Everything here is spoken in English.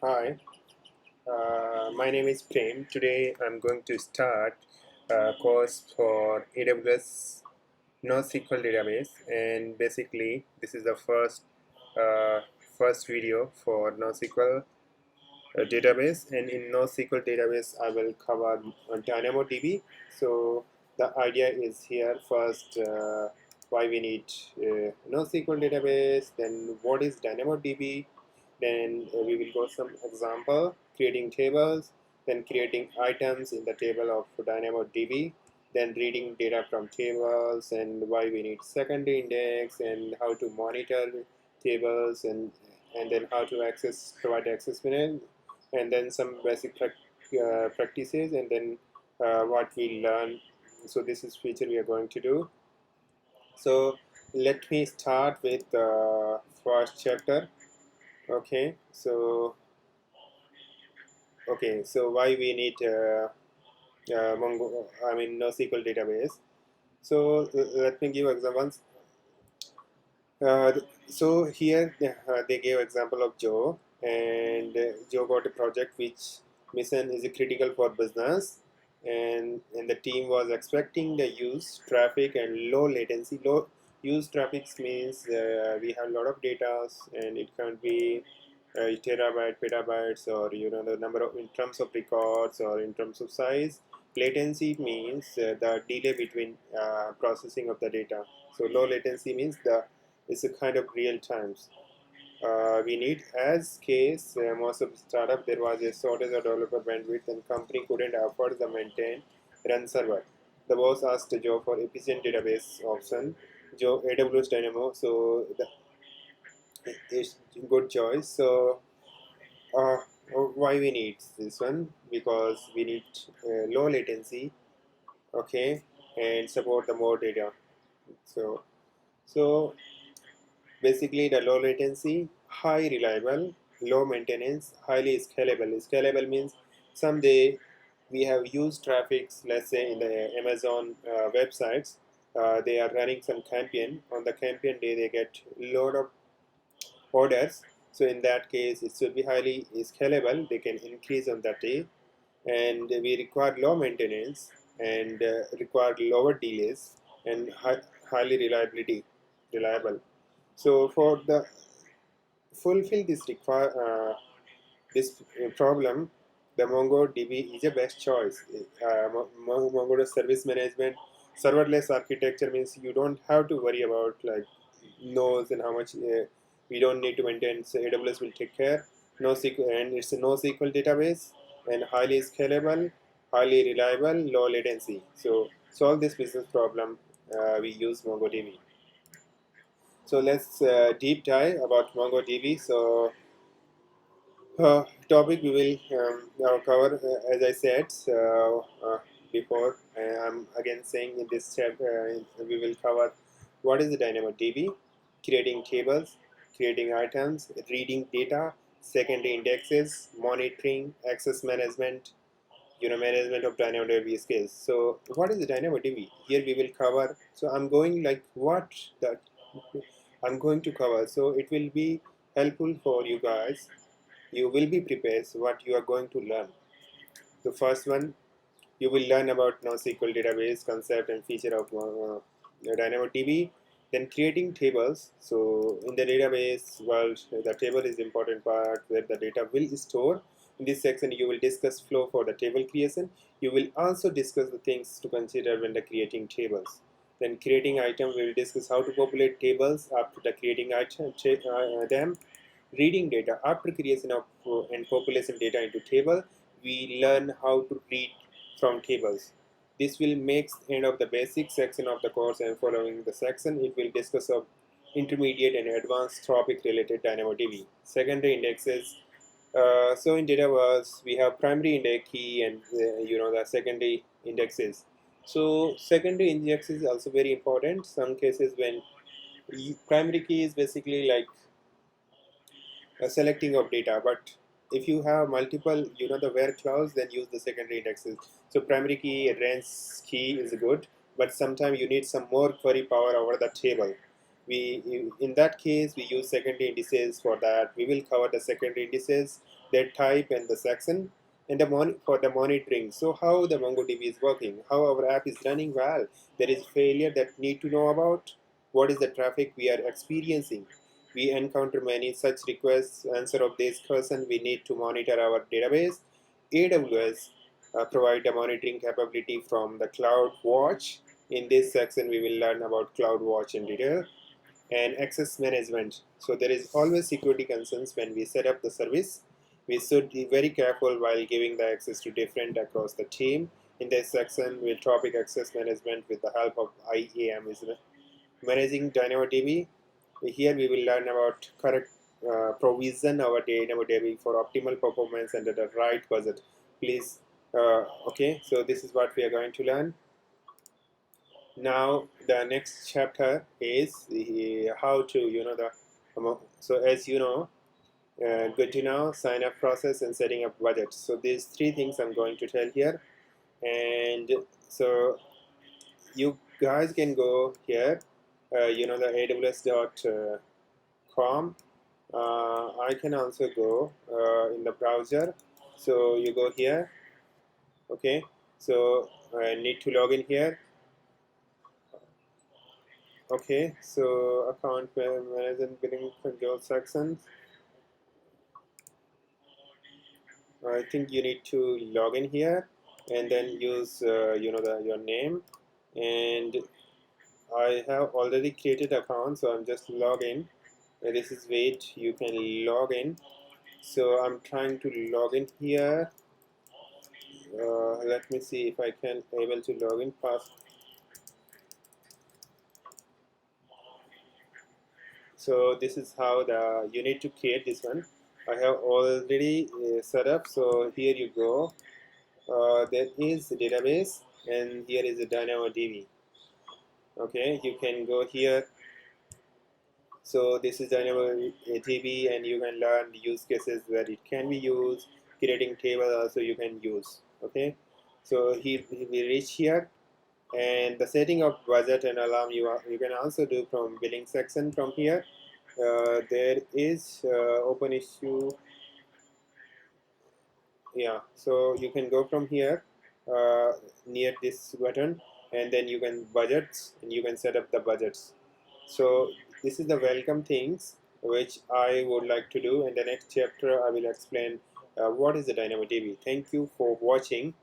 Hi, my name is Prem. Today I'm going to start a course for AWS NoSQL database, and basically this is the first video for NoSQL database. And in NoSQL database, I will cover DynamoDB. So the idea is here first. Why we need NoSQL database, then what is DynamoDB, then we will go some example, creating tables, then creating items in the table of DynamoDB, then reading data from tables, and why we need secondary index, and how to monitor tables, and then how to provide access minute, and then some basic practices, and then what we learn. So this is feature we are going to do. So let me start with the first chapter. Okay, so why we need NoSQL database. So let me give examples. So here they gave example of Joe, and Joe got a project which mission is critical for business, and the team was expecting the use traffic and low latency. Low use traffic means we have a lot of data, and it can be terabyte, petabytes, or the number of in terms of records or in terms of size. Latency means the delay between processing of the data. So low latency means it's a kind of real times. We need as case most of the startup there was a shortage of developer bandwidth and company couldn't afford the maintain run server. The boss asked Joe for efficient database option. Joe AWS Dynamo, so it's good choice. So uh, why we need this one? Because we need low latency, okay, and support the more data. So basically the low latency, high reliable, low maintenance, highly scalable. Scalable means someday we have used traffics, let's say in the Amazon websites, they are running some campaign. On the campaign day, they get load of orders. So in that case, it should be highly scalable. They can increase on that day, and we require low maintenance and require lower delays and highly reliable. So for the fulfill this problem, the MongoDB is a best choice. Mongo service management, serverless architecture means you don't have to worry about like nodes and how much we don't need to maintain. So AWS will take care. NoSQL, and it's a NoSQL database and highly scalable, highly reliable, low latency. So solve this business problem. We use MongoDB. So let's deep dive about MongoDB. So topic we will now cover, as I said before. I'm again saying in this chapter we will cover what is the DynamoDB, creating tables, creating items, reading data, secondary indexes, monitoring, access management, management of DynamoDB skills. So what is the DynamoDB? Here we will cover. So I'm going like what that I'm going to cover. So it will be helpful for you guys. You will be prepared what you are going to learn. The first one, you will learn about NoSQL database concept and feature of DynamoDB. Then creating tables. So in the database world, the table is important part where the data will store. In this section, you will discuss flow for the table creation. You will also discuss the things to consider when the creating tables. Then creating item, we will discuss how to populate tables after the creating item, them. Reading data, after creation of and population data into table, we learn how to read from tables. This will make end of the basic section of the course, and following the section it will discuss of intermediate and advanced topic related DynamoDB. Secondary indexes. So in dataverse we have primary index key and the secondary indexes. So secondary indexes is also very important. Some cases when primary key is basically like selecting of data, but if you have multiple the where clause, then use the secondary indexes. So primary key, range key is good, but sometimes you need some more query power over the table. in that case we use secondary indices. For that we will cover the secondary indices, their type and the section, and for the monitoring. So how the MongoDB is working, how our app is running well, there is failure that need to know about, what is the traffic we are experiencing. We encounter many such requests. Answer of this question, we need to monitor our database. AWS provide a monitoring capability from the CloudWatch. In this section we will learn about CloudWatch in detail. And access management. So there is always security concerns when we set up the service. We should be very careful while giving the access to different across the team. In this section, we'll topic access management with the help of IAM, is managing DynamoDB. Here we will learn about correct provision our DynamoDB for optimal performance and at the right budget. Please, okay. So this is what we are going to learn. Now the next chapter is how to so as you know, good to know, sign up process and setting up budgets. So these three things I'm going to tell here, and so you guys can go here, the aws.com. I can also go in the browser. So you go here, okay. So I need to log in here. Okay, so account management billing control sections. I think you need to log in here and then use your name. And I have already created account, so I'm just log in. This is wait, you can log in. So I'm trying to log in here. Let me see if I can able to log in fast. So this is how you need to create this one. I have already set up. So here you go. There is a database, and here is a DynamoDB. Okay, you can go here. So this is DynamoDB, and you can learn the use cases where it can be used. Creating table also you can use. Okay, so here we reach here, and the setting of budget and alarm you can also do from billing section from here. There is open issue. Yeah, so you can go from here near this button, and then you can budgets, and you can set up the budgets. So this is the welcome things which I would like to do. In the next chapter I will explain what is the DynamoDB. Thank you for watching.